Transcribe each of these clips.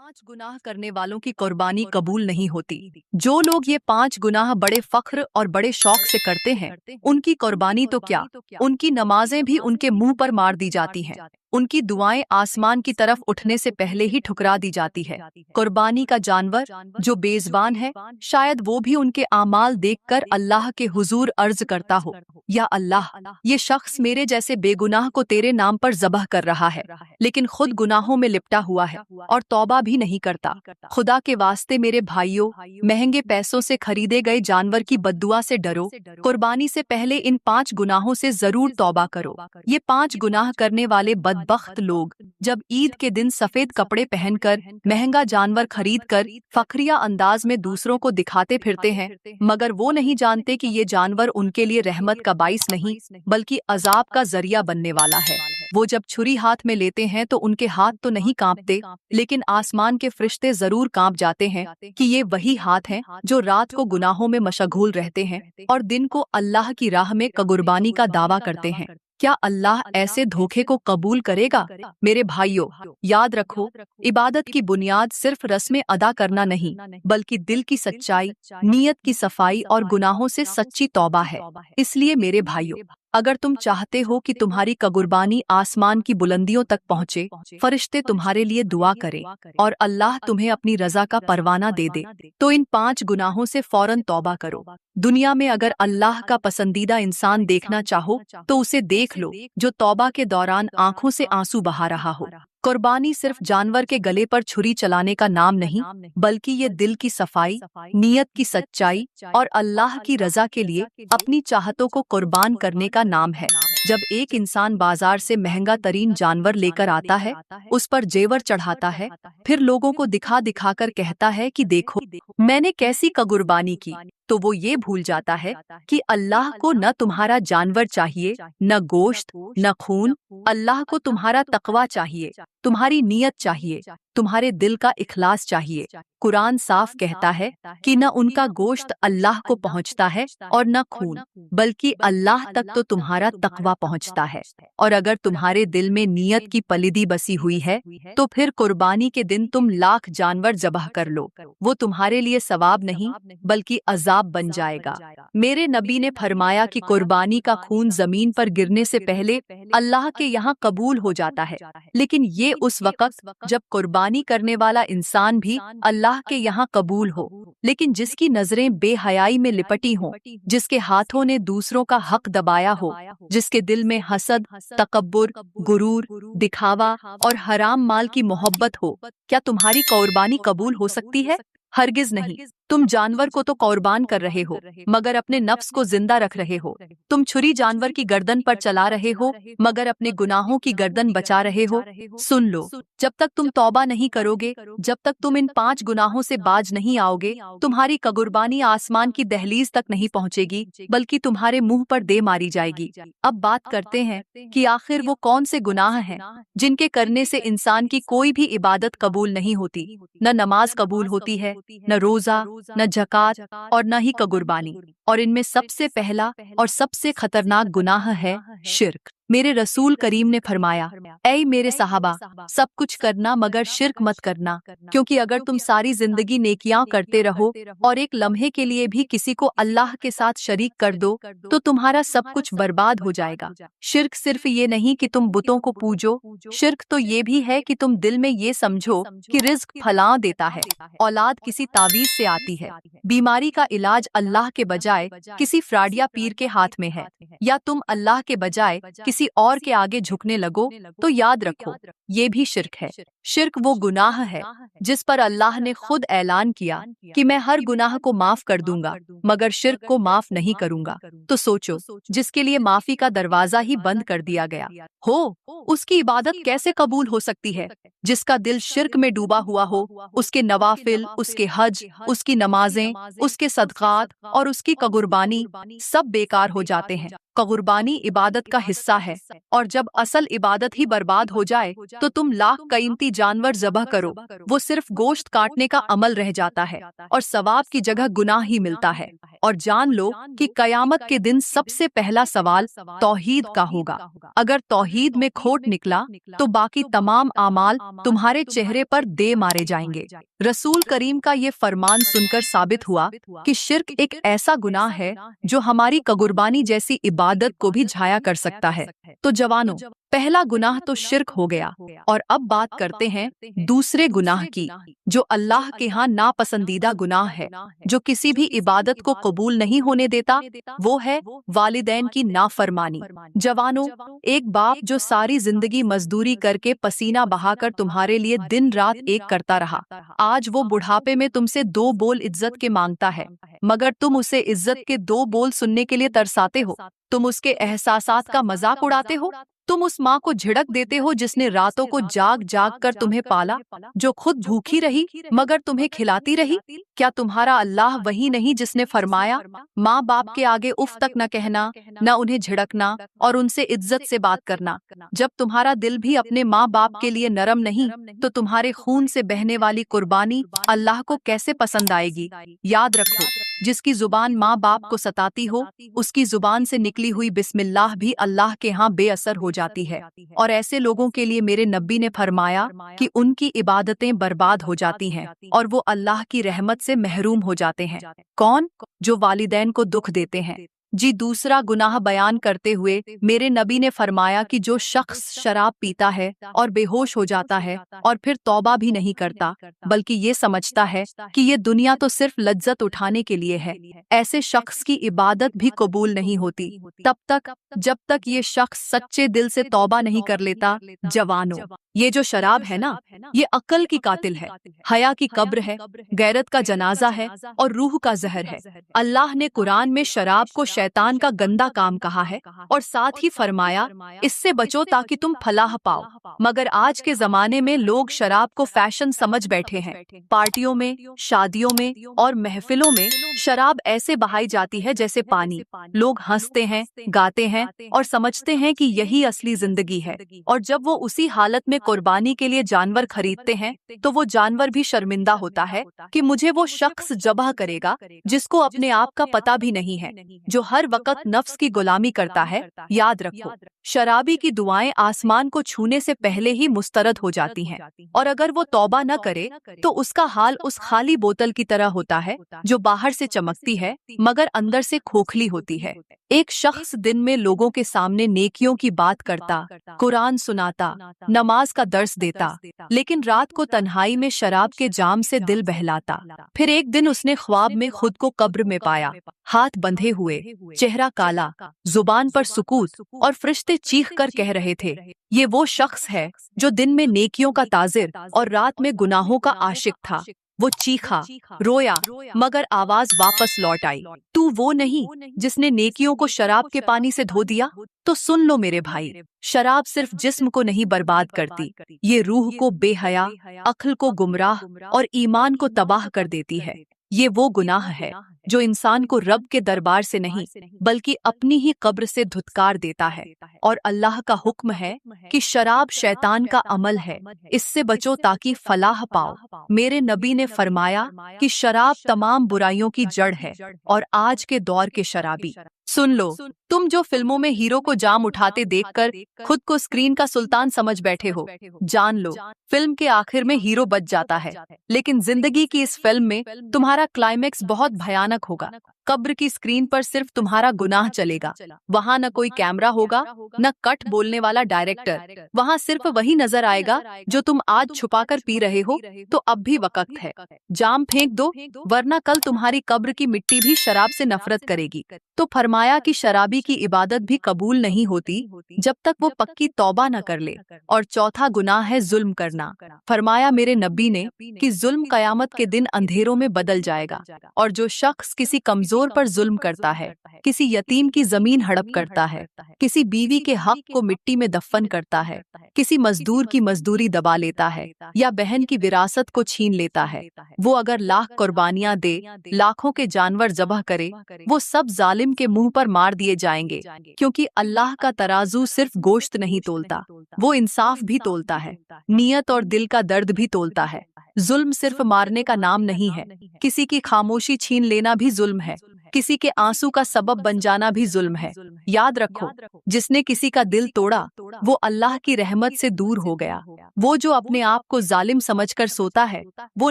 5 गुनाह करने वालों की कुर्बानी कबूल नहीं होती। जो लोग ये 5 गुनाह बड़े फख्र और बड़े शौक से करते हैं, उनकी कुर्बानी तो क्या, उनकी नमाजें भी उनके मुंह पर मार दी जाती हैं। उनकी दुआएं आसमान की तरफ उठने से पहले ही ठुकरा दी जाती है। कुर्बानी का जानवर जो बेज़बान है, शायद वो भी उनके आमाल देखकर अल्लाह के हुजूर अर्ज करता हो, या अल्लाह, ये शख्स मेरे जैसे बेगुनाह को तेरे नाम पर ज़बह कर रहा है, लेकिन खुद गुनाहों में लिपटा हुआ है और तौबा भी नहीं करता। खुदा के वास्ते मेरे भाइयों, महंगे पैसों से खरीदे गए जानवर की बद्दुआ से डरो। कुर्बानी से पहले इन 5 गुनाहों से जरूर तौबा करो। ये 5 गुनाह करने वाले बदबख्त लोग जब ईद के दिन सफेद कपड़े पहनकर महंगा जानवर खरीदकर फखरिया अंदाज में दूसरों को दिखाते फिरते हैं, मगर वो नहीं जानते कि ये जानवर उनके लिए रहमत का बाइस नहीं बल्कि अजाब का जरिया बनने वाला है। वो जब छुरी हाथ में लेते हैं तो उनके हाथ तो नहीं कांपते, लेकिन आसमान के फरिश्ते जरूर कांप जाते हैं कि ये वही हाथ हैं जो रात को गुनाहों में मशगूल रहते हैं और दिन को अल्लाह की राह में कुर्बानी का दावा करते हैं। क्या अल्लाह ऐसे धोखे को कबूल करेगा? मेरे भाइयों, याद रखो, इबादत की बुनियाद सिर्फ रस्में अदा करना नहीं, बल्कि दिल की सच्चाई, नीयत की सफाई और गुनाहों से सच्ची तौबा है। इसलिए मेरे भाइयों, अगर तुम चाहते हो कि तुम्हारी कुर्बानी आसमान की बुलंदियों तक पहुँचे, फरिश्ते तुम्हारे लिए दुआ करें और अल्लाह तुम्हें अपनी रजा का परवाना दे दे, तो इन 5 गुनाहों से फौरन तौबा करो। दुनिया में अगर अल्लाह का पसंदीदा इंसान देखना चाहो तो उसे देख लो जो तौबा के दौरान आंखों से आंसू बहा रहा हो। कुर्बानी सिर्फ जानवर के गले पर छुरी चलाने का नाम नहीं, बल्कि ये दिल की सफाई, नीयत की सच्चाई और अल्लाह की रजा के लिए अपनी चाहतों को कुर्बान करने का नाम है। जब एक इंसान बाजार से महंगा तरीन जानवर लेकर आता है, उस पर जेवर चढ़ाता है, फिर लोगों को दिखा दिखा कर कहता है कि देखो मैंने कैसी कुर्बानी की, तो वो ये भूल जाता है कि अल्लाह को न तुम्हारा जानवर चाहिए, न गोश्त, न खून। अल्लाह को तुम्हारा तकवा चाहिए, तुम्हारी नीयत चाहिए, तुम्हारे दिल का इखलास चाहिए। कुरान साफ कहता है कि न उनका गोश्त अल्लाह को पहुंचता है और न खून, बल्कि अल्लाह तक तो तुम्हारा तकवा पहुंचता है। और अगर तुम्हारे दिल में नीयत की पलिदी बसी हुई है, तो फिर कुर्बानी के दिन तुम लाख जानवर ज़बह कर लो, वो तुम्हारे लिए सवाब नहीं बल्कि अजाब बन जाएगा। मेरे नबी ने फरमाया कि कुर्बानी का खून जमीन पर गिरने से पहले अल्लाह के यहाँ कबूल हो जाता है, लेकिन ये उस वक्त जब कुर्बानी करने वाला इंसान भी अल्लाह के यहाँ कबूल हो। लेकिन जिसकी नजरें बेहयाई में लिपटी हों, जिसके हाथों ने दूसरों का हक दबाया हो, जिसके दिल में हसद, तकब्बुर, गुरूर, दिखावा और हराम माल की मोहब्बत हो, क्या तुम्हारी कुर्बानी कबूल हो सकती है? हरगिज नहीं। तुम जानवर को तो कुर्बान कर रहे हो, मगर अपने नफ्स को जिंदा रख रहे हो। तुम छुरी जानवर की गर्दन पर चला रहे हो, मगर अपने गुनाहों की गर्दन बचा रहे हो। सुन लो, जब तक तुम तौबा नहीं करोगे, जब तक तुम इन 5 गुनाहों से बाज नहीं आओगे, तुम्हारी कुर्बानी आसमान की दहलीज तक नहीं पहुंचेगी, बल्कि तुम्हारे मुंह पर दे मारी जाएगी। अब बात करते हैं कि आखिर वो कौन से गुनाह हैं जिनके करने से इंसान की कोई भी इबादत कबूल नहीं होती, न नमाज कबूल होती है, न रोजा, न ज़कात और न ही कुर्बानी। और इनमें सबसे पहला और सबसे खतरनाक गुनाह है शिर्क। मेरे रसूल करीम ने फरमाया, ऐ मेरे सहाबा, सब कुछ करना मगर शिर्क मत करना, क्योंकि अगर तुम सारी जिंदगी नेकियां करते रहो और एक लम्हे के लिए भी किसी को अल्लाह के साथ शरीक कर दो, तो तुम्हारा सब कुछ बर्बाद हो जाएगा। शिर्क सिर्फ ये नहीं कि तुम बुतों को पूजो, शिर्क तो ये भी है कि तुम दिल में ये समझो कि रिज्क फलां देता है, औलाद किसी तावीज से आती है, बीमारी का इलाज अल्लाह के बजाय किसी फ्राडिया पीर के हाथ में है, या तुम अल्लाह के बजाय किसी और के आगे झुकने लगो, तो याद रखो ये भी शिर्क है। शिर्क वो गुनाह है जिस पर अल्लाह ने खुद ऐलान किया कि मैं हर गुनाह को माफ कर दूंगा, मगर शिर्क को माफ नहीं करूंगा। तो सोचो, जिसके लिए माफी का दरवाजा ही बंद कर दिया गया हो, उसकी इबादत कैसे कबूल हो सकती है? जिसका दिल शिर्क में डूबा हुआ हो, उसके नवाफिल, उसके हज, उसकी नमाजें, उसके सदकात और उसकी कुर्बानी सब बेकार हो जाते हैं। कुर्बानी इबादत का हिस्सा है, और जब असल इबादत ही बर्बाद हो जाए तो तुम लाख कीमती जानवर ज़बह करो, वो सिर्फ गोश्त काटने का अमल रह जाता है और सवाब की जगह गुनाह ही मिलता है। और जान लो कि कयामत के दिन सबसे पहला सवाल तौहीद का होगा। अगर तौहीद में खोट निकला तो बाकी तमाम आमाल तुम्हारे चेहरे पर दे मारे जाएंगे। रसूल करीम का ये फरमान सुनकर साबित हुआ कि शिर्क एक ऐसा गुनाह है जो हमारी कुर्बानी जैसी इबादत को भी झाया कर सकता है। तो जवानों, पहला गुनाह तो शिर्क हो गया, और अब बात करते हैं दूसरे गुनाह की, जो अल्लाह के यहाँ नापसंदीदा गुनाह है, जो किसी भी इबादत को कबूल नहीं होने देता। वो है वालिदैन की नाफरमानी। जवानों, एक बाप जो सारी जिंदगी मजदूरी करके पसीना बहाकर तुम्हारे लिए दिन रात एक करता रहा, आज वो बुढ़ापे में तुमसे 2 बोल इज्जत के मांगता है, मगर तुम उसे इज्जत के 2 बोल सुनने के लिए तरसाते हो। तुम उसके एहसासात का मजाक उड़ाते हो। तुम उस माँ को झिड़क देते हो जिसने रातों को जाग जाग कर तुम्हें पाला, जो खुद भूखी रही मगर तुम्हें खिलाती रही। क्या तुम्हारा अल्लाह वही नहीं जिसने फरमाया, माँ बाप के आगे उफ तक न कहना, न उन्हें झिड़कना और उनसे इज्जत से बात करना। जब तुम्हारा दिल भी अपने माँ बाप के लिए नरम नहीं, तो तुम्हारे खून से बहने वाली कुर्बानी अल्लाह को कैसे पसंद आएगी। याद रखो, जिसकी जुबान माँ बाप को सताती हो, उसकी जुबान से निकली हुई बिस्मिल्लाह भी अल्लाह के यहाँ बेअसर हो जाती है। और ऐसे लोगों के लिए मेरे नबी ने फरमाया कि उनकी इबादतें बर्बाद हो जाती हैं और वो अल्लाह की रहमत से महरूम हो जाते हैं। कौन? जो वालिदैन को दुख देते हैं। जी, दूसरा गुनाह बयान करते हुए मेरे नबी ने फरमाया कि जो शख्स शराब पीता है और बेहोश हो जाता है और फिर तौबा भी नहीं करता, बल्कि ये समझता है कि ये दुनिया तो सिर्फ लज्जत उठाने के लिए है, ऐसे शख्स की इबादत भी कबूल नहीं होती तब तक जब तक ये शख्स सच्चे दिल से तौबा नहीं कर लेता। जवानों, ये जो शराब है ना, ये अक्ल की कातिल है, हया की कब्र है, गैरत का जनाजा है और रूह का जहर है। अल्लाह ने कुरान में शराब को शैतान का गंदा काम कहा है और साथ ही फरमाया, इससे बचो ताकि तुम फलाह पाओ। मगर आज के जमाने में लोग शराब को फैशन समझ बैठे हैं। पार्टियों में, शादियों में और महफिलों में शराब ऐसे बहाई जाती है जैसे पानी। लोग हंसते हैं, गाते हैं और समझते हैं कि यही असली जिंदगी है, और जब वो उसी हालत में कुर्बानी के लिए जानवर खरीदते हैं तो वो जानवर भी शर्मिंदा होता है कि मुझे वो शख्स जबह करेगा जिसको अपने आप का पता भी नहीं है, जो हर वक्त नफ्स की गुलामी करता है। याद रखो, शराबी की दुआएं आसमान को छूने से पहले ही मुस्तरद हो जाती हैं, और अगर वो तौबा न करे तो उसका हाल उस खाली बोतल की तरह होता है जो बाहर से चमकती है मगर अंदर से खोखली होती है। एक शख्स दिन में लोगों के सामने नेकियों की बात करता, कुरान सुनाता, नमाज का दर्स देता, लेकिन रात को तन्हाई में शराब के जाम से दिल बहलाता। फिर एक दिन उसने ख्वाब में खुद को कब्र में पाया, हाथ बंधे हुए, चेहरा काला, जुबान पर सुकूत, और फरिश्ते चीख कर कह रहे थे, ये वो शख्स है जो दिन में नेकियों का ताजिर और रात में गुनाहों का आशिक था। वो चीखा, रोया, मगर आवाज वापस लौट आई, तू वो नहीं जिसने नेकियों को शराब के पानी से धो दिया? तो सुन लो मेरे भाई, शराब सिर्फ जिस्म को नहीं बर्बाद करती, ये रूह को बेहया, अक्ल को गुमराह और ईमान को तबाह कर देती है। ये वो गुनाह है जो इंसान को रब के दरबार से नहीं बल्कि अपनी ही कब्र से धुतकार देता है। और अल्लाह का हुक्म है कि शराब शैतान का अमल है, इससे बचो ताकि फलाह पाओ। मेरे नबी ने फरमाया कि शराब तमाम बुराइयों की जड़ है, और आज के दौर के शराबी, सुन लो, तुम जो फिल्मों में हीरो को जाम उठाते देखकर खुद को स्क्रीन का सुल्तान समझ बैठे हो, जान लो, फिल्म के आखिर में हीरो बच जाता है, लेकिन जिंदगी की इस फिल्म में तुम्हारा क्लाइमेक्स बहुत भयानक होगा। कब्र की स्क्रीन पर सिर्फ तुम्हारा गुनाह चलेगा। वहाँ न कोई कैमरा होगा, न कट बोलने वाला डायरेक्टर। वहाँ सिर्फ वही नजर आएगा जो तुम आज छुपाकर पी रहे हो। तो अब भी वक्त है, जाम फेंक दो, वरना कल तुम्हारी कब्र की मिट्टी भी शराब से नफरत करेगी। तो फरमाया कि शराबी की इबादत भी कबूल नहीं होती जब तक वो पक्की तौबा न कर ले। और चौथा गुनाह है जुल्म करना। फरमाया मेरे नबी ने कि जुल्म कयामत के दिन अंधेरों में बदल जाएगा, और जो शख्स किसी कमजोर पर जुल्म करता है, किसी यतीम की जमीन हड़प करता है, किसी बीवी के हक को मिट्टी में दफन करता है, किसी मजदूर की मजदूरी दबा लेता है, या बहन की विरासत को छीन लेता है, वो अगर लाख कुर्बानियां दे, लाखों के जानवर जबह करे, वो सब जालिम के मुंह पर मार दिए जाएंगे, क्योंकि अल्लाह का तराजू सिर्फ गोश्त नहीं तोलता, वो इंसाफ भी तोलता है, नियत और दिल का दर्द भी तोलता है। जुल्म सिर्फ मारने का नाम नहीं है, किसी की खामोशी छीन लेना भी जुल्म है। किसी के आंसू का सबब बन जाना भी जुल्म है। याद रखो, जिसने किसी का दिल तोड़ा वो अल्लाह की रहमत से दूर हो गया। वो जो अपने आप को जालिम समझकर सोता है वो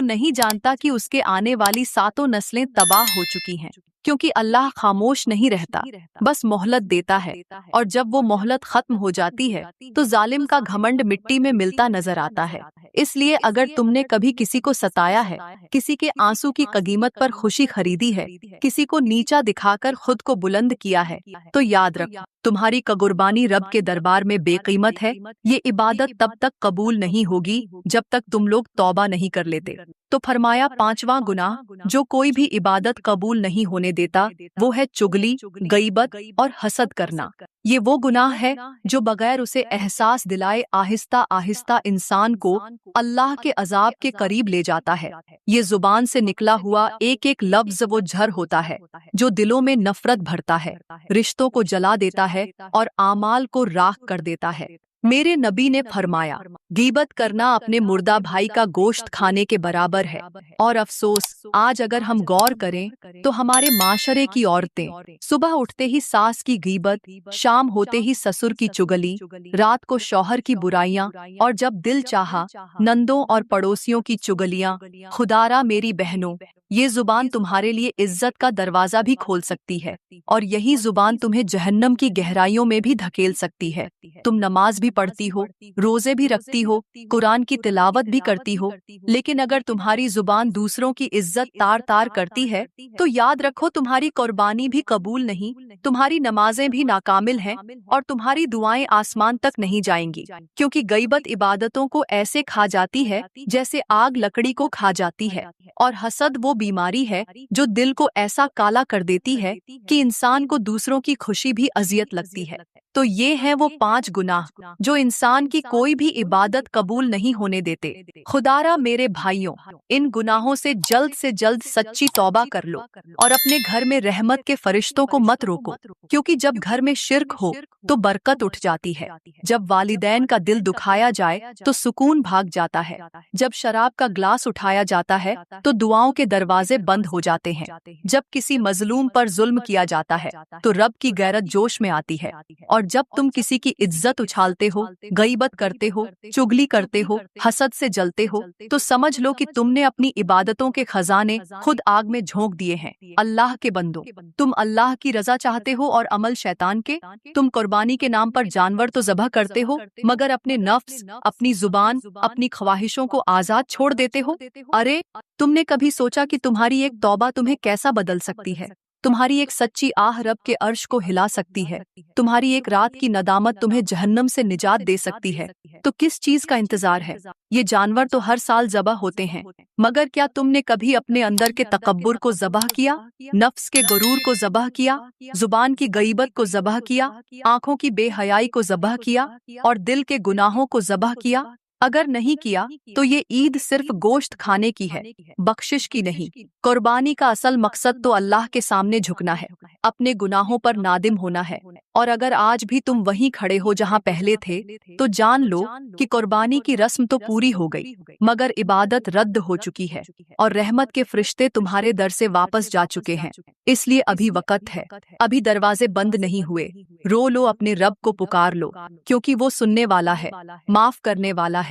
नहीं जानता कि उसके आने वाली 7 नस्लें तबाह हो चुकी हैं, क्योंकि अल्लाह खामोश नहीं रहता, बस मोहलत देता है। और जब वो मोहलत खत्म हो जाती है तो जालिम का घमंड मिट्टी में मिलता नजर आता है। इसलिए अगर तुमने कभी किसी को सताया है, किसी के आंसू की कीमत पर खुशी खरीदी है, किसी को नीचा दिखाकर खुद को बुलंद किया है, तो याद रखो, तुम्हारी कुर्बानी रब के दरबार में बेकीमत है। ये इबादत तब तक कबूल नहीं होगी जब तक तुम लोग तौबा नहीं कर लेते। तो फरमाया, 5वां गुनाह जो कोई भी इबादत कबूल नहीं होने देता वो है चुगली, गईबत और हसद करना। ये वो गुनाह है जो बगैर उसे एहसास दिलाए आहिस्ता आहिस्ता इंसान को अल्लाह के अजाब के करीब ले जाता है। ये जुबान से निकला हुआ एक एक लफ्ज वो झर होता है जो दिलों में नफरत भरता है, रिश्तों को जला देता है और आमाल को राख कर देता है। मेरे नबी ने फरमाया, गीबत करना अपने मुर्दा भाई का गोश्त खाने के बराबर है। और अफसोस, आज अगर हम गौर करें तो हमारे माशरे की औरतें सुबह उठते ही सास की गीबत, शाम होते ही ससुर की चुगली, रात को शौहर की बुराइयां और जब दिल चाहा नंदों और पड़ोसियों की चुगलियां। खुदारा मेरी बहनों, ये जुबान तुम्हारे लिए इज्जत का दरवाजा भी खोल सकती है और यही जुबान तुम्हें जहन्नम की गहराइयों में भी धकेल सकती है। तुम नमाज भी पढ़ती हो, रोजे भी रखती हो, कुरान की तिलावत भी करती हो, लेकिन अगर तुम्हारी जुबान दूसरों की इज्जत तार तार करती है तो याद रखो, तुम्हारी कुर्बानी भी कबूल नहीं, तुम्हारी नमाजें भी नाकामिल हैं और तुम्हारी दुआएं आसमान तक नहीं जाएंगी, क्योंकि गईबत इबादतों को ऐसे खा जाती है जैसे आग लकड़ी को खा जाती है। और हसद वो बीमारी है जो दिल को ऐसा काला कर देती है कि इंसान को दूसरों की खुशी भी अजियत लगती है। तो ये हैं वो 5 गुनाह जो इंसान की कोई भी इबादत कबूल नहीं होने देते। खुदारा मेरे भाइयों, इन गुनाहों से जल्द सच्ची तौबा कर लो और अपने घर में रहमत के फरिश्तों को मत रोको, क्योंकि जब घर में शिर्क हो तो बरकत उठ जाती है। जब वालिदैन का दिल दुखाया जाए तो सुकून भाग जाता है। जब शराब का ग्लास उठाया जाता है तो दुआओं के दरवाजे बंद हो जाते हैं। जब किसी मजलूम पर जुल्म किया जाता है तो रब की गैरत जोश में आती है। और जब तुम किसी की इज्जत उछालते हो, गईबत करते हो, चुगली करते हो, हसद से जलते हो, तो समझ लो कि तुमने अपनी इबादतों के खजाने खुद आग में झोंक दिए हैं। अल्लाह के बंदो, तुम अल्लाह की रजा चाहते हो और अमल शैतान के। तुम कुर्बानी के नाम पर जानवर तो ज़बह करते हो, मगर अपने नफ्स, अपनी जुबान, अपनी ख्वाहिशों को आजाद छोड़ देते हो। अरे, तुमने कभी सोचा कि तुम्हारी एक तौबा तुम्हें कैसा बदल सकती है? तुम्हारी एक सच्ची आह रब के अर्श को हिला सकती है। तुम्हारी एक रात की नदामत तुम्हें जहन्नम से निजात दे सकती है। तो किस चीज का इंतजार है? ये जानवर तो हर साल ज़बह होते हैं, मगर क्या तुमने कभी अपने अंदर के तकब्बुर को ज़बह किया, नफ्स के गुरूर को ज़बह किया, जुबान की गईबत को ज़बह किया, आंखों की बेहयाई को ज़बह किया और दिल के गुनाहों को ज़बह किया? अगर नहीं किया तो ये ईद सिर्फ गोश्त खाने की है, बख्शिश की नहीं। कुर्बानी का असल मकसद तो अल्लाह के सामने झुकना है, अपने गुनाहों पर नादिम होना है। और अगर आज भी तुम वहीं खड़े हो जहां पहले थे, तो जान लो कि कुर्बानी की रस्म तो पूरी हो गई, मगर इबादत रद्द हो चुकी है और रहमत के फरिश्ते तुम्हारे दर से वापस जा चुके हैं। इसलिए अभी वक्त है, अभी दरवाजे बंद नहीं हुए। रो लो, अपने रब को पुकार लो, क्योंकि वो सुनने वाला है, माफ करने वाला है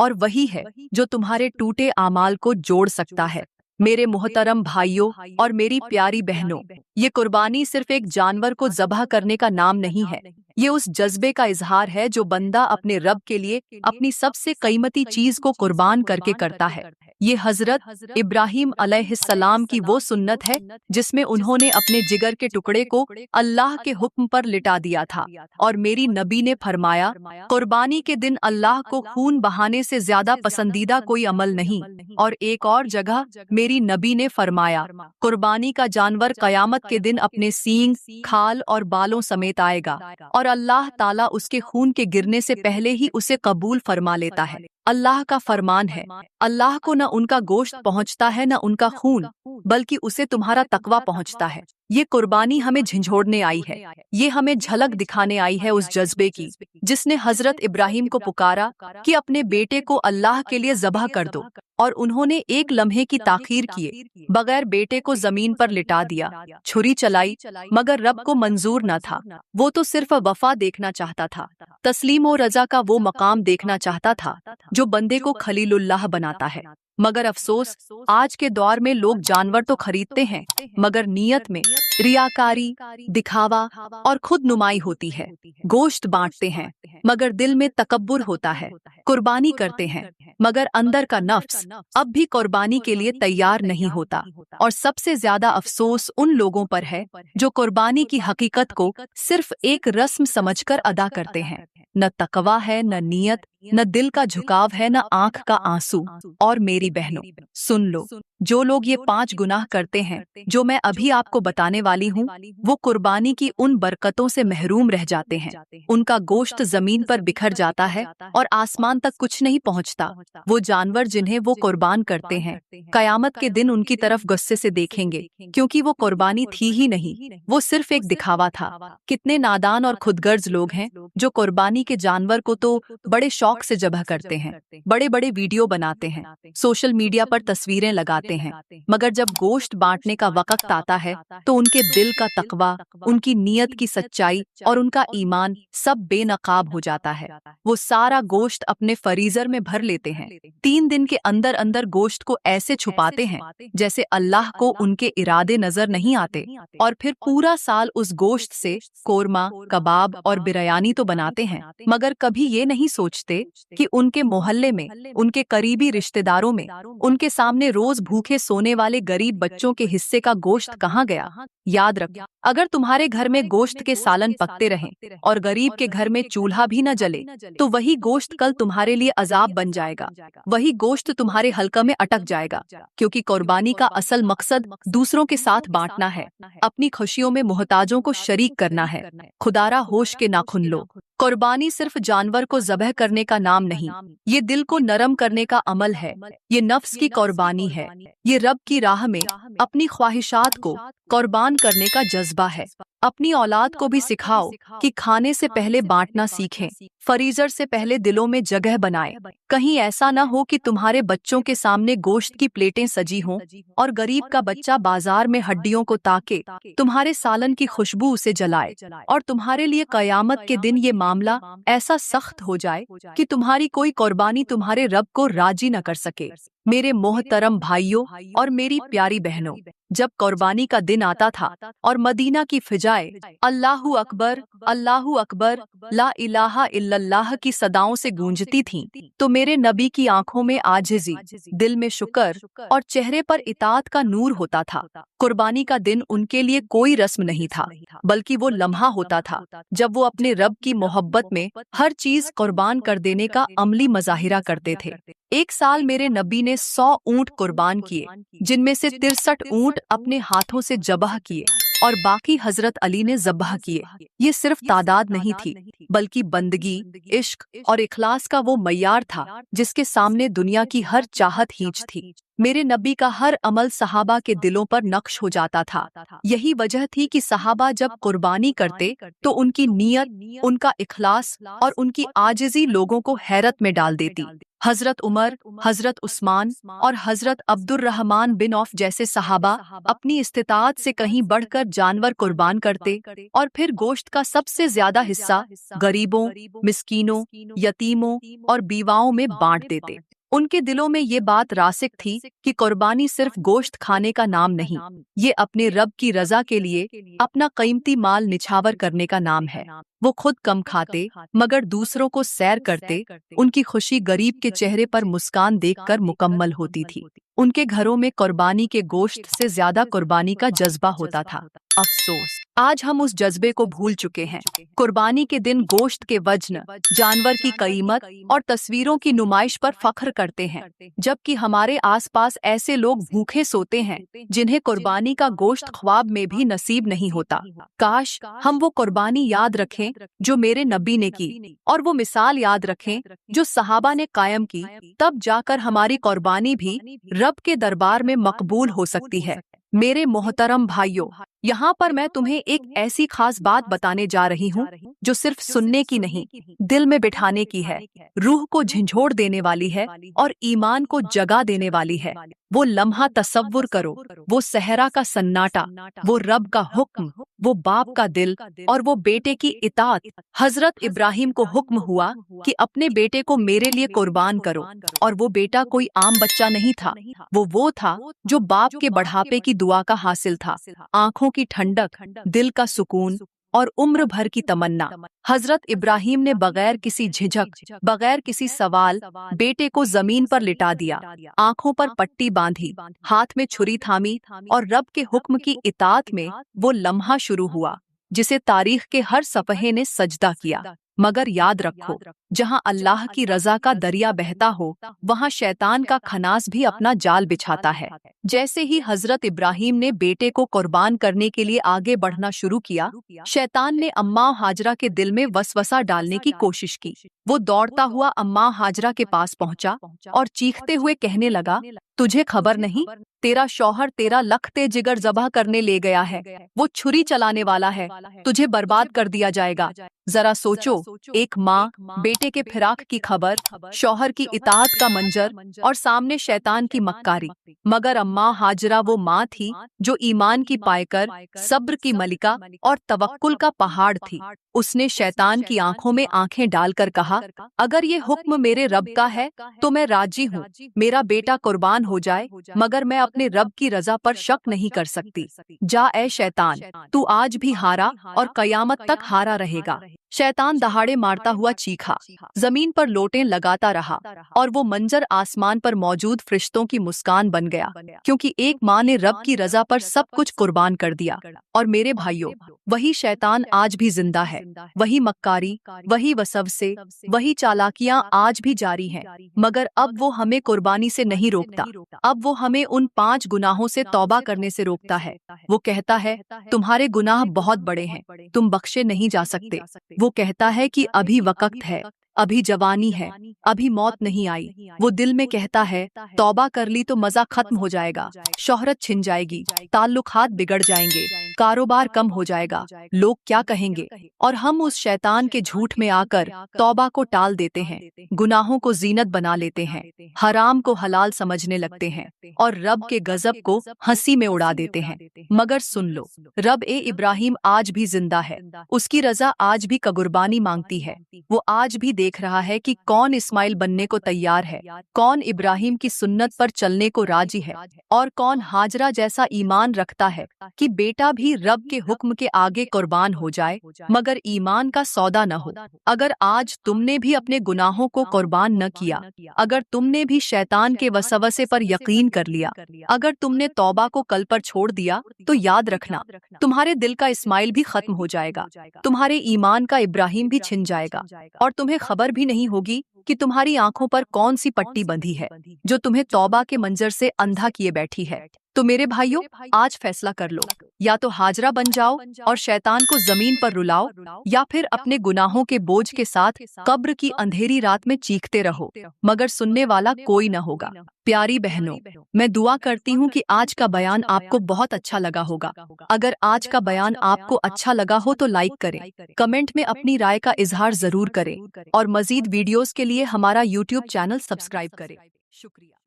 और वही है जो तुम्हारे टूटे आमाल को जोड़ सकता है। मेरे मोहतरम भाइयों और मेरी प्यारी बहनों, ये कुर्बानी सिर्फ एक जानवर को ज़बह करने का नाम नहीं है। ये उस जज्बे का इजहार है जो बंदा अपने रब के लिए अपनी सबसे कीमती चीज को कुर्बान करके करता है। ये हजरत इब्राहिम अलैहिस्सलाम की वो सुन्नत है जिसमें उन्होंने अपने जिगर के टुकड़े को अल्लाह के हुक्म पर लिटा दिया था। और मेरी नबी ने फरमाया, कुर्बानी के दिन अल्लाह को खून बहाने से ज्यादा पसंदीदा कोई अमल नहीं। और एक और जगह मेरी नबी ने फरमाया, कुर्बानी का जानवर कयामत के दिन अपने सींग, खाल और बालों समेत आएगा और अल्लाह ताला उसके खून के गिरने से पहले ही उसे कबूल फरमा लेता है। अल्लाह का फरमान है, अल्लाह को न उनका गोश्त पहुंचता है न उनका खून, बल्कि उसे तुम्हारा तकवा पहुंचता है। ये कुर्बानी हमें झंझोड़ने आई है, ये हमें झलक दिखाने आई है उस जज्बे की जिसने हजरत इब्राहिम को पुकारा कि अपने बेटे को अल्लाह के लिए ज़बह कर दो। और उन्होंने एक लम्हे की ताखीर किए बगैर बेटे को जमीन पर लिटा दिया, छुरी चलाई, मगर रब को मंजूर न था। वो तो सिर्फ वफा देखना चाहता था, तस्लीम और रजा का वो मकाम देखना चाहता था जो बंदे को खलीलुल्लाह बनाता है। मगर अफसोस, आज के दौर में लोग जानवर तो खरीदते हैं, मगर नीयत में रियाकारी, दिखावा और खुद नुमाई होती है। गोश्त बांटते हैं, मगर दिल में तकब्बुर होता है। कुर्बानी करते हैं, मगर अंदर का नफ्स अब भी कुर्बानी के लिए तैयार नहीं होता। और सबसे ज्यादा अफसोस उन लोगों पर है जो कुर्बानी की हकीकत को सिर्फ एक रस्म समझकर अदा करते हैं। न तकवा है, न नीयत, न दिल का झुकाव है, न आंख का आंसू। और मेरी बहनों, सुन लो, जो लोग ये 5 गुनाह करते हैं जो मैं अभी आपको बताने वाली हूँ, वो कुर्बानी की उन बरकतों से महरूम रह जाते हैं। उनका गोश्त जमीन पर बिखर जाता है और आसमान तक कुछ नहीं पहुँचता। वो जानवर जिन्हें वो कुर्बान करते हैं, कयामत के दिन उनकी तरफ गुस्से से देखेंगे, क्योंकि वो कुर्बानी थी ही नहीं, वो सिर्फ एक दिखावा था। कितने नादान और खुदगर्ज लोग हैं जो कुर्बानी के जानवर को तो बड़े शौक से ज़बह करते हैं, बड़े बड़े वीडियो बनाते हैं, सोशल मीडिया पर तस्वीरें लगाते हैं, मगर जब गोश्त बांटने का वक्त आता है तो उनके दिल का तकवा, उनकी नीयत की सच्चाई और उनका ईमान सब बेनकाब हो जाता है। वो सारा गोश्त अपने फ्रीजर में भर लेते हैं, 3 दिन के अंदर अंदर गोश्त को ऐसे छुपाते हैं जैसे अल्लाह को उनके इरादे नजर नहीं आते, और फिर पूरा साल उस गोश्त से कोरमा, कबाब और बिरयानी तो बनाते हैं, मगर कभी ये नहीं सोचते कि उनके मोहल्ले में, उनके करीबी रिश्तेदारों में, उनके सामने रोज भूखे सोने वाले गरीब बच्चों के हिस्से का गोश्त कहाँ गया। याद रख, अगर तुम्हारे घर में गोश्त के सालन पकते रहें और गरीब के घर में चूल्हा भी न जले, तो वही गोश्त कल तुम्हारे लिए अजाब बन जाएगा, वही गोश्त तुम्हारे हलका में अटक जाएगा। क्योंकि कुर्बानी का असल मकसद दूसरों के साथ बांटना है, अपनी खुशियों में मोहताजों को शरीक करना है। खुदारा होश के नाखुन लो। कुर्बानी सिर्फ जानवर को ज़बह करने का नाम नहीं, ये दिल को नरम करने का अमल है, ये नफ्स की कुर्बानी है, ये रब की राह में अपनी ख्वाहिशात को कुर्बान करने का जज्बा है। अपनी औलाद को भी सिखाओ कि खाने से पहले बांटना सीखें, फ्रीजर से पहले दिलों में जगह बनाएं। कहीं ऐसा न हो कि तुम्हारे बच्चों के सामने गोश्त की प्लेटें सजी हों और गरीब का बच्चा बाजार में हड्डियों को ताके, तुम्हारे सालन की खुशबू उसे जलाए, और तुम्हारे लिए कयामत के दिन ये मामला ऐसा सख्त हो जाए कि तुम्हारी कोई कुर्बानी तुम्हारे रब को राजी न कर सके। मेरे मोहतरम भाइयों और मेरी प्यारी बहनों, जब कुर्बानी का दिन आता था और मदीना की फिजाएं अल्लाहु अकबर, अल्लाहु अकबर, ला इलाहा इल्लल्लाह की सदाओं से गूंजती थीं, तो मेरे नबी की आंखों में आजिज़ी, दिल में शुक्र और चेहरे पर इताअत का नूर होता था। कुर्बानी का दिन उनके लिए कोई रस्म नहीं था, बल्कि वो लम्हा होता था जब वो अपने रब की मोहब्बत में हर चीज कुर्बान कर देने का अमली मजाहिरा करते थे। एक साल मेरे नबी ने 100 ऊंट कुर्बान किए, जिनमें से 63 ऊंट अपने हाथों से जबह किए और बाकी हजरत अली ने ज़बह किए। ये सिर्फ तादाद नहीं थी, बल्कि बंदगी, इश्क और इखलास का वो मय्यार था जिसके सामने दुनिया की हर चाहत हींच थी। मेरे नबी का हर अमल सहाबा के दिलों पर नक्श हो जाता था। यही वजह थी कि सहाबा जब कुर्बानी करते तो उनकी नीयत, उनका इखलास और उनकी आजिज़ी लोगों को हैरत में डाल देती। हजरत उमर, हजरत उस्मान और हजरत अब्दुर्रहमान बिन औफ जैसे सहाबा अपनी इस्तिताअत से कहीं बढ़कर जानवर कुर्बान करते और फिर गोश्त का सबसे ज्यादा हिस्सा गरीबों, मिस्कीनों, यतीमों और बीवाओं में बांट देते। उनके दिलों में ये बात रासिक थी कि कुर्बानी सिर्फ गोश्त खाने का नाम नहीं, ये अपने रब की रजा के लिए अपना कीमती माल निछावर करने का नाम है। वो खुद कम खाते मगर दूसरों को सैर करते। उनकी खुशी गरीब के चेहरे पर मुस्कान देखकर मुकम्मल होती थी। उनके घरों में कुर्बानी के गोश्त से ज्यादा कुर्बानी का जज्बा होता था। अफसोस, आज हम उस जज्बे को भूल चुके हैं। कुर्बानी के दिन गोश्त के वजन, जानवर की कीमत और तस्वीरों की नुमाइश पर फख्र करते हैं, जबकि हमारे आसपास ऐसे लोग भूखे सोते हैं जिन्हें कुर्बानी का गोश्त ख्वाब में भी नसीब नहीं होता। काश हम वो कुर्बानी याद रखें जो मेरे नबी ने की, और वो मिसाल याद रखें जो सहाबा ने कायम की, तब जाकर हमारी कुर्बानी भी रब के दरबार में मकबूल हो सकती है। मेरे मोहतरम भाइयों, यहाँ पर मैं तुम्हें एक ऐसी खास बात बताने जा रही हूँ जो सिर्फ सुनने की नहीं, दिल में बिठाने की है, रूह को झंझोड़ देने वाली है और ईमान को जगा देने वाली है। वो लम्हा तसव्वुर करो, वो सहरा का सन्नाटा, वो रब का हुक्म, वो बाप का दिल और वो बेटे की इताअत। हजरत इब्राहिम को हुक्म हुआ कि अपने बेटे को मेरे लिए कुर्बान करो, और वो बेटा कोई आम बच्चा नहीं था, वो था जो बाप के बढ़ापे की दुआ का हासिल था। आंखों की ठंडक, दिल का सुकून और उम्र भर की तमन्ना। हजरत इब्राहिम ने बगैर किसी झिझक, बगैर किसी सवाल बेटे को जमीन पर लिटा दिया, आंखों पर पट्टी बांधी, हाथ में छुरी थामी और रब के हुक्म की इताअत में वो लम्हा शुरू हुआ जिसे तारीख के हर सफ़हे ने सजदा किया। मगर याद रखो, जहां अल्लाह की रजा का दरिया बहता हो, वहां शैतान का खनास भी अपना जाल बिछाता है। जैसे ही हजरत इब्राहिम ने बेटे को कुर्बान करने के लिए आगे बढ़ना शुरू किया, शैतान ने अम्मा हाजरा के दिल में वसवसा डालने की कोशिश की। वो दौड़ता हुआ अम्मा हाजरा के पास पहुंचा और चीखते हुए कहने लगा, तुझे खबर नहीं, तेरा शौहर तेरा लखते जिगर ज़बह करने ले गया है, वो छुरी चलाने वाला है, तुझे बर्बाद कर दिया जाएगा। जरा सोचो, एक माँ, बेटे के फिराक की खबर, शौहर की इताअत का मंजर और सामने शैतान की मक्कारी। मगर अम्मा हाजरा वो माँ थी जो ईमान की पायकर, सब्र की मलिका और तवक्कुल का पहाड़ थी। उसने शैतान की आंखों में आंखें डालकर कहा, अगर ये हुक्म मेरे रब का है तो मैं राजी हूँ, मेरा बेटा कुर्बान हो जाए, मगर मैं अपने रब की रजा पर शक नहीं कर सकती। जा ए शैतान, तू आज भी हारा और कयामत तक हारा रहेगा। शैतान दहाड़े मारता हुआ चीखा, जमीन पर लोटें लगाता रहा और वो मंजर आसमान पर मौजूद फरिश्तों की मुस्कान बन गया, क्योंकि एक माँ ने रब की रजा पर सब कुछ कुर्बान कर दिया। और मेरे भाइयों, वही शैतान आज भी जिंदा है, वही मक्कारी, वही वसवसे, वही चालाकियां आज भी जारी हैं। मगर अब वो हमें कुर्बानी से नहीं रोकता, अब वो हमें उन 5 गुनाहों से तौबा करने से रोकता है। वो कहता है, तुम्हारे गुनाह बहुत बड़े हैं, तुम बख्शे नहीं जा सकते। वो कहता है कि अभी वक्त है, अभी जवानी है, अभी मौत नहीं आई। वो दिल में कहता है, तौबा कर ली तो मजा खत्म हो जाएगा, शोहरत छिन जाएगी, ताल्लुकात बिगड़ जाएंगे, कारोबार कम हो जाएगा, लोग क्या कहेंगे। और हम उस शैतान के झूठ में आकर तौबा को टाल देते हैं, गुनाहों को जीनत बना लेते हैं, हराम को हलाल समझने लगते हैं और रब के गजब को हंसी में उड़ा देते हैं। मगर सुन लो, रब ए इब्राहिम आज भी जिंदा है, उसकी रजा आज भी कुर्बानी मांगती है। वो आज भी देख रहा है कि कौन इस्माइल बनने को तैयार है, कौन इब्राहिम की सुन्नत पर चलने को राजी है और कौन हाजरा जैसा ईमान रखता है कि बेटा भी रब के हुक्म के आगे कुर्बान हो जाए, मगर ईमान का सौदा न हो। अगर आज तुमने भी अपने गुनाहों को कुर्बान न किया, अगर तुमने भी शैतान के वसवसे पर यकीन कर लिया, अगर तुमने तौबा को कल पर छोड़ दिया, तो याद रखना, तुम्हारे दिल का इस्माइल भी खत्म हो जाएगा, तुम्हारे ईमान का इब्राहिम भी छिन जाएगा और तुम्हें खबर भी नहीं होगी कि तुम्हारी आंखों पर कौन सी पट्टी बंधी है जो तुम्हें तौबा के मंजर से अंधा किए बैठी है। तो मेरे भाइयों, आज फैसला कर लो, या तो हाजरा बन जाओ और शैतान को जमीन पर रुलाओ, या फिर अपने गुनाहों के बोझ के साथ कब्र की अंधेरी रात में चीखते रहो, मगर सुनने वाला कोई न होगा। प्यारी बहनों, मैं दुआ करती हूँ कि आज का बयान आपको बहुत अच्छा लगा होगा। अगर आज का बयान आपको अच्छा लगा हो तो लाइक करें, कमेंट में अपनी राय का इजहार जरूर करें और मजीद वीडियोस के लिए हमारा यूट्यूब चैनल सब्सक्राइब करें। शुक्रिया।